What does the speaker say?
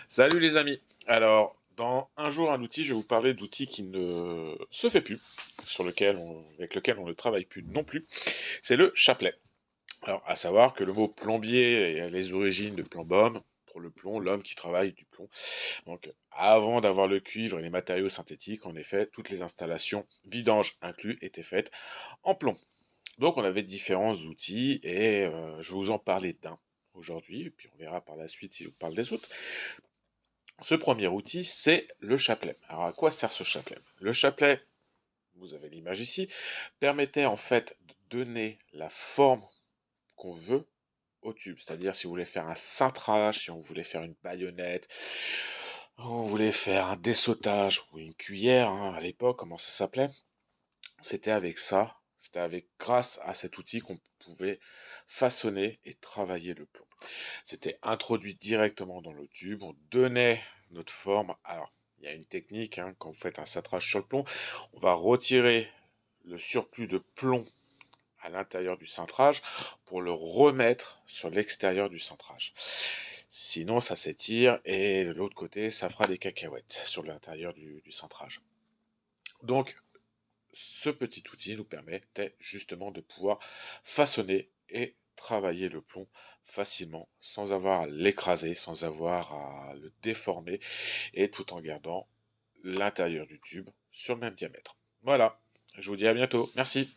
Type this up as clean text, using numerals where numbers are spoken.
Salut les amis. Alors, dans un jour un outil, je vais vous parler d'outils qui ne se fait plus, avec lequel on ne travaille plus non plus. C'est le chapelet. Alors, à savoir que le mot plombier a les origines de plomb-homme, pour le plomb, l'homme qui travaille du plomb. Donc, avant d'avoir le cuivre et les matériaux synthétiques, en effet, toutes les installations, vidanges inclus, étaient faites en plomb. Donc, on avait différents outils et je vais vous en parler d'un aujourd'hui, et puis on verra par la suite si je vous parle des autres. Ce premier outil, c'est le chapelet. Alors, à quoi sert ce chapelet? Le chapelet, vous avez l'image ici, permettait en fait de donner la forme qu'on veut au tube. C'est-à-dire si vous voulez faire un cintrage, si on voulait faire une baïonnette, on voulait faire un dessautage ou une cuillère, à l'époque, comment ça s'appelait? C'était avec ça, c'était avec grâce à cet outil qu'on pouvait façonner et travailler le plomb. C'était introduit directement dans le tube, on donnait notre forme. Alors, il y a une technique, quand vous faites un cintrage sur le plomb, on va retirer le surplus de plomb à l'intérieur du cintrage pour le remettre sur l'extérieur du cintrage. Sinon, ça s'étire et de l'autre côté, ça fera des cacahuètes sur l'intérieur du cintrage. Donc, ce petit outil nous permettait justement de pouvoir façonner et travailler le plomb facilement, sans avoir à l'écraser, sans avoir à le déformer, et tout en gardant l'intérieur du tube sur le même diamètre. Voilà, je vous dis à bientôt, merci.